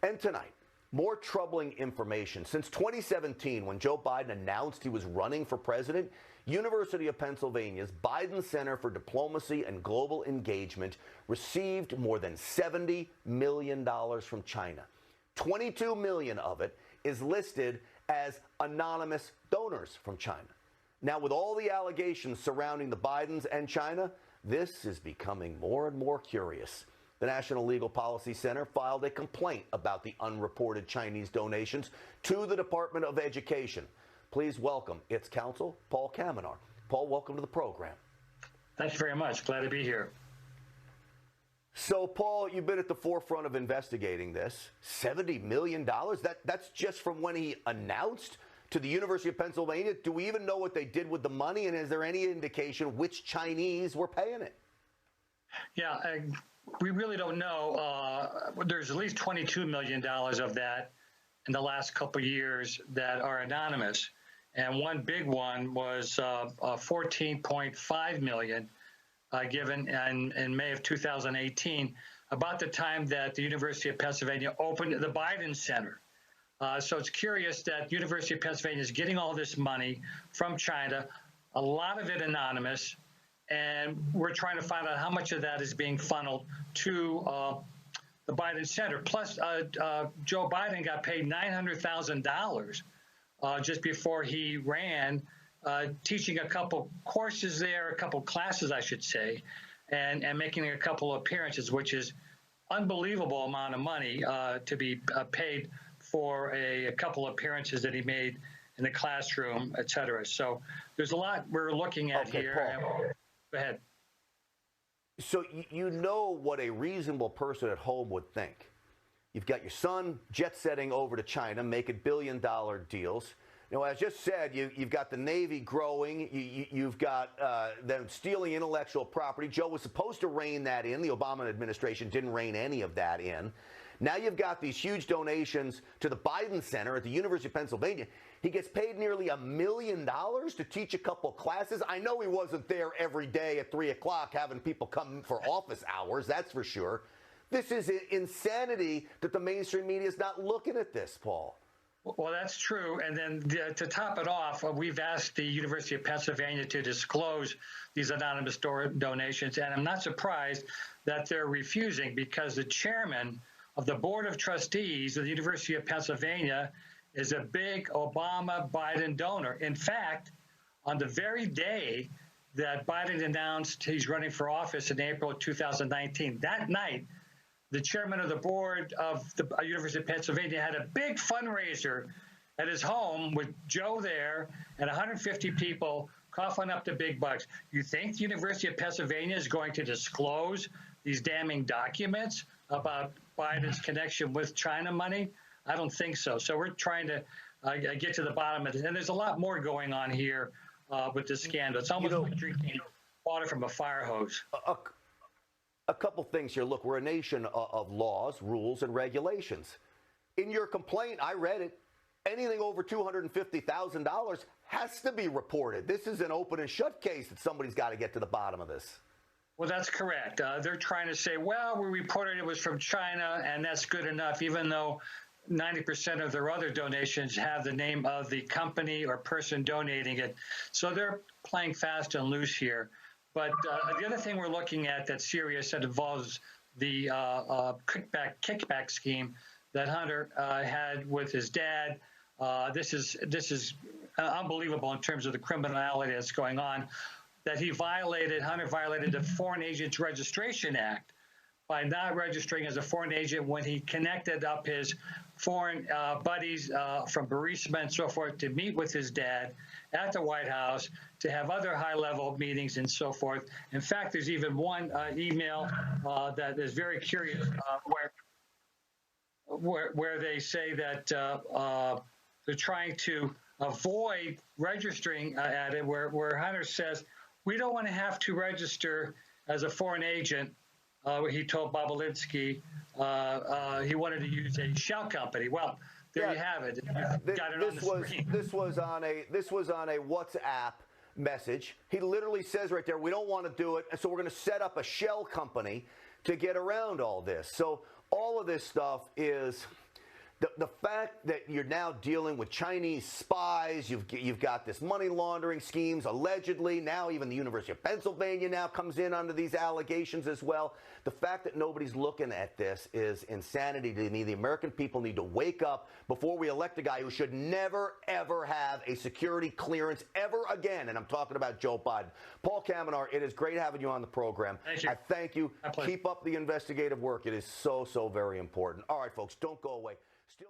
And tonight, more troubling information. Since 2017, when Joe Biden announced he was running for president, University of Pennsylvania's Biden Center for Diplomacy and Global Engagement received more than $70 million from China. $22 million of it is listed as anonymous donors from China. Now, with all the allegations surrounding the Bidens and China, this is becoming more and more curious. The National Legal Policy Center filed a complaint about the unreported Chinese donations to the Department of Education. Please welcome its counsel, Paul Kamenar. Paul, welcome to the program. Thank you very much. Glad to be here. So, Paul, you've been at the forefront of investigating this. $70 million? That's just from when he announced to the University of Pennsylvania? Do we even know what they did with the money? And is there any indication which Chinese were paying it? Yeah, we really don't know. There's at least $22 million of that in the last couple of years that are anonymous. And one big one was $14.5 million given in May of 2018, about the time that the University of Pennsylvania opened the Biden Center. So it's curious that University of Pennsylvania is getting all this money from China, a lot of it anonymous, and we're trying to find out how much of that is being funneled to the Biden Center. Plus, Joe Biden got paid $900,000 just before he ran, teaching a couple courses there, a couple classes, I should say, and making a couple of appearances, which is unbelievable amount of money to be paid for a couple of appearances that he made in the classroom, et cetera. So there's a lot we're looking at here. Paul. Go ahead. So you know what a reasonable person at home would think. You've got your son jet-setting over to China, making billion-dollar deals. You know, as I just said, you've got the Navy growing. You've got them stealing intellectual property. Joe was supposed to rein that in. The Obama administration didn't rein any of that in. Now you've got these huge donations to the Biden Center at the University of Pennsylvania. He gets paid nearly $1 million to teach a couple classes. I know he wasn't there every day at 3 o'clock having people come for office hours, that's for sure. This is insanity that the mainstream media is not looking at this, Paul. Well, that's true. And then to top it off, we've asked the University of Pennsylvania to disclose these anonymous donations. And I'm not surprised that they're refusing, because the chairman of the Board of Trustees of the University of Pennsylvania is a big Obama-Biden donor. In fact, on the very day that Biden announced he's running for office in April of 2019, that night, the chairman of the board of the University of Pennsylvania had a big fundraiser at his home with Joe there and 150 people coughing up the big bucks. You think the University of Pennsylvania is going to disclose these damning documents about Biden's connection with China money? I don't think so. So we're trying to get to the bottom of it. And there's a lot more going on here with this scandal. It's almost like drinking water from a fire hose. A couple things here. Look, we're a nation of laws, rules, and regulations. In your complaint, I read it, anything over $250,000 has to be reported. This is an open and shut case that somebody's got to get to the bottom of this. Well, that's correct. They're trying to say, well, we reported it was from China, and that's good enough, even though 90% of their other donations have the name of the company or person donating it. So they're playing fast and loose here. But the other thing we're looking at that's serious that involves the kickback scheme that Hunter had with his dad. This is unbelievable in terms of the criminality that's going on. That Hunter violated the Foreign Agents Registration Act by not registering as a foreign agent when he connected up his foreign buddies from Burisma and so forth to meet with his dad at the White House, to have other high-level meetings and so forth. In fact, there's even one email that is very curious where they say that they're trying to avoid registering at it, where Hunter says, we don't want to have to register as a foreign agent. He told Bobolinsky he wanted to use a shell company. Well, there you have it. This was on a WhatsApp message. He literally says right there, we don't want to do it, and so we're going to set up a shell company to get around all this. So all of this stuff is, the fact that you're now dealing with Chinese spies, you've got this money laundering schemes, allegedly. Now even the University of Pennsylvania now comes in under these allegations as well. The fact that nobody's looking at this is insanity to me. The American people need to wake up before we elect a guy who should never, ever have a security clearance ever again. And I'm talking about Joe Biden. Paul Kamenar, it is great having you on the program. Thank you. I thank you. Keep up the investigative work. It is so, so very important. All right, folks, don't go away. Still